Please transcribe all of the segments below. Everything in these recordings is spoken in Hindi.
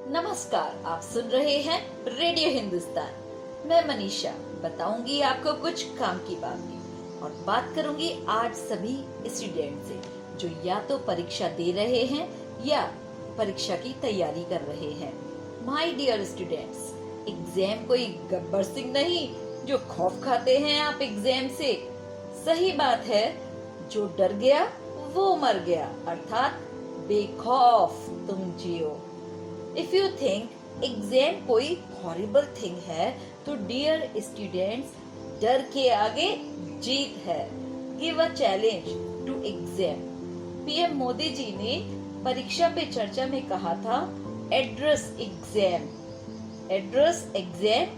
नमस्कार, आप सुन रहे हैं रेडियो हिंदुस्तान। मैं मनीषा बताऊंगी आपको कुछ काम की बातें और बात करूंगी आज सभी स्टूडेंट से जो या तो परीक्षा दे रहे हैं या परीक्षा की तैयारी कर रहे हैं। माय डियर स्टूडेंट्स, एग्जाम कोई गब्बर सिंह नहीं जो खौफ खाते हैं आप एग्जाम से। सही बात है, जो डर गया वो मर गया, अर्थात बेखौफ तुम जियो। इफ यू थिंक एग्जाम कोई हॉरिबल थिंग है तो डियर स्टूडेंट्स, डर के आगे जीत है। Give a challenge to exam. PM Modi ji ने परीक्षा पे चर्चा में कहा था, address exam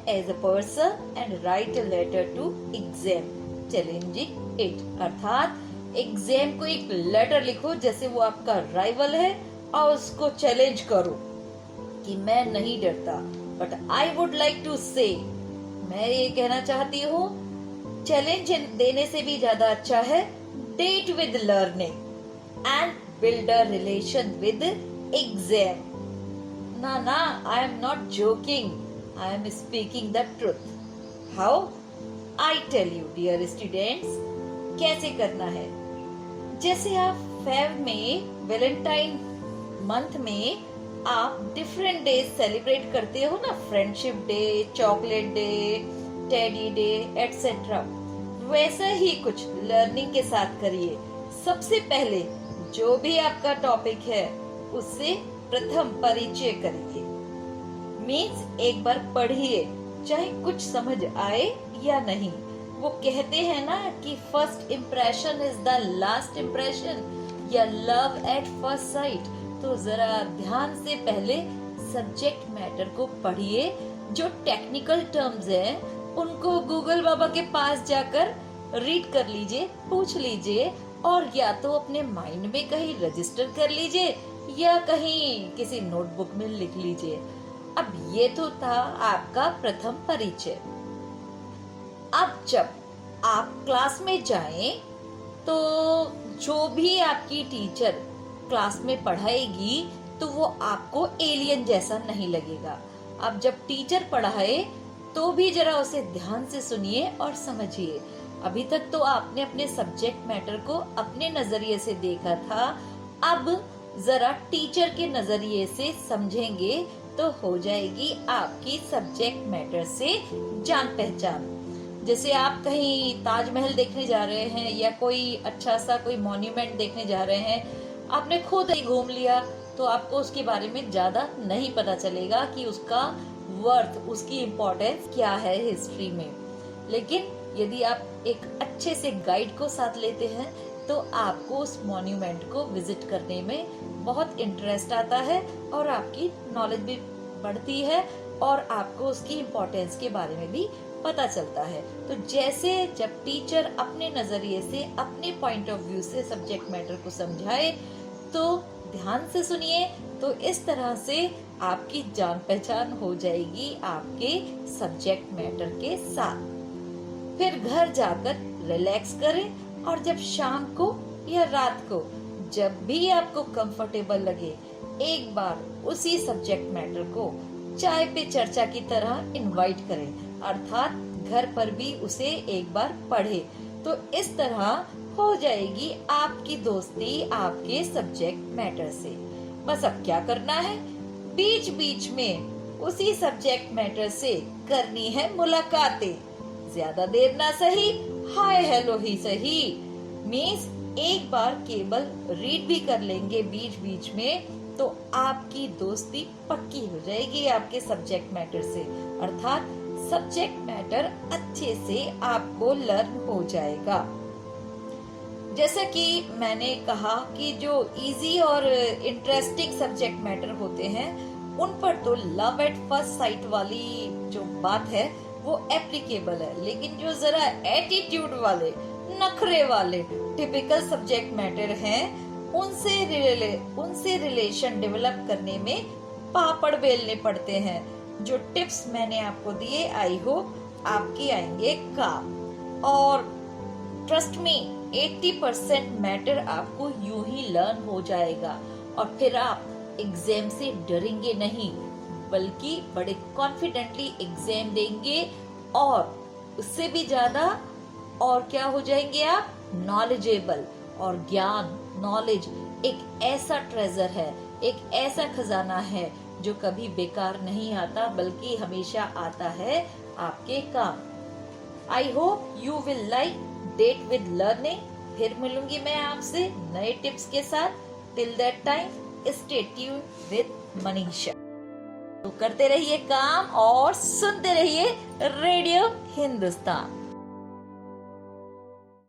as a person and write a letter to exam challenging it. अर्थात एग्जाम को एक लेटर लिखो जैसे वो आपका राइवल है और उसको चैलेंज करो कि मैं नहीं डरता। But I would like to say, मैं ये कहना चाहती हूँ, चैलेंज देने से भी ज्यादा अच्छा है date with learning and build a relation with exam. ना, I am not joking, I am speaking the truth. How? I tell you dear students, कैसे करना है। जैसे आप फेब में वैलेंटाइन मंथ में आप डिफरेंट डे सेलिब्रेट करते हो ना, friendship day, chocolate day, teddy day etcetera, वैसा ही कुछ लर्निंग के साथ करिए। सबसे पहले जो भी आपका टॉपिक है उससे प्रथम परिचय करिए। मीन्स एक बार पढ़िए, चाहे कुछ समझ आए या नहीं। वो कहते हैं ना कि first impression is the last impression या लव एट फर्स्ट साइट। तो जरा ध्यान से पहले सब्जेक्ट मैटर को पढ़िए। जो टेक्निकल टर्म्स हैं उनको गूगल बाबा के पास जाकर रीड कर लीजिए, पूछ लीजिए, और या तो अपने माइंड में कहीं रजिस्टर कर लीजिए या कहीं किसी नोटबुक में लिख लीजिए। अब ये तो था आपका प्रथम परिचय। अब जब आप क्लास में जाएं तो जो भी आपकी टीचर क्लास में पढ़ाएगी तो वो आपको एलियन जैसा नहीं लगेगा। अब जब टीचर पढ़ाए तो भी जरा उसे ध्यान से सुनिए और समझिए। अभी तक तो आपने अपने सब्जेक्ट मैटर को अपने नजरिए से देखा था, अब जरा टीचर के नजरिए से समझेंगे तो हो जाएगी आपकी सब्जेक्ट मैटर से जान पहचान। जैसे आप कहीं ताजमहल देखने जा रहे हैं या कोई अच्छा सा कोई मॉन्यूमेंट देखने जा रहे हैं, आपने खुद ही घूम लिया तो आपको उसके बारे में ज्यादा नहीं पता चलेगा कि उसका वर्थ, उसकी इम्पोर्टेंस क्या है हिस्ट्री में। लेकिन यदि आप एक अच्छे से गाइड को साथ लेते हैं तो आपको उस मॉन्यूमेंट को विजिट करने में बहुत इंटरेस्ट आता है और आपकी नॉलेज भी बढ़ती है और आपको उसकी इम्पोर्टेंस के बारे में भी पता चलता है। तो जैसे जब टीचर अपने नजरिए से, अपने पॉइंट ऑफ व्यू से सब्जेक्ट मैटर को समझाए तो ध्यान से सुनिए, तो इस तरह से आपकी जान पहचान हो जाएगी आपके सब्जेक्ट मैटर के साथ। फिर घर जाकर रिलैक्स करें और जब शाम को या रात को जब भी आपको कंफर्टेबल लगे, एक बार उसी सब्जेक्ट मैटर को चाय पे चर्चा की तरह इनवाइट करें, अर्थात घर पर भी उसे एक बार पढ़े। तो इस तरह हो जाएगी आपकी दोस्ती आपके सब्जेक्ट मैटर से। बस अब क्या करना है, बीच बीच में उसी सब्जेक्ट मैटर से करनी है मुलाकातें। ज्यादा देर ना सही, हाय हेलो ही सही। मीन्स एक बार केवल रीड भी कर लेंगे बीच बीच में तो आपकी दोस्ती पक्की हो जाएगी आपके सब्जेक्ट मैटर से, अर्थात सब्जेक्ट मैटर अच्छे से आपको लर्न हो जाएगा। जैसा कि मैंने कहा कि जो इजी और इंटरेस्टिंग सब्जेक्ट मैटर होते हैं उन पर तो लव एट फर्स्ट साइट वाली जो बात है वो एप्लीकेबल है, लेकिन जो जरा एटीट्यूड वाले, नखरे वाले टिपिकल सब्जेक्ट मैटर हैं उनसे रिलेशन डेवलप करने में पापड़ बेलने पड़ते हैं। जो टिप्स मैंने आपको दिए आई होप आपके आएंगे काम। और ट्रस्ट मी, 80% मैटर आपको यूं ही लर्न हो जाएगा और फिर आप एग्जाम से डरेंगे नहीं। बल्कि बड़े कॉन्फिडेंटली एग्जाम देंगे और उससे भी ज्यादा और क्या हो जाएंगे आप, नॉलेजेबल। और ज्ञान, नॉलेज एक ऐसा ट्रेजर है, एक ऐसा खजाना है जो कभी बेकार नहीं आता बल्कि हमेशा आता है आपके काम। I hope you will like that with learning. फिर मिलूंगी मैं आपसे नए टिप्स के साथ। Till that time stay tune with Manisha. तो करते रहिए काम और सुनते रहिए रेडियो हिंदुस्तान।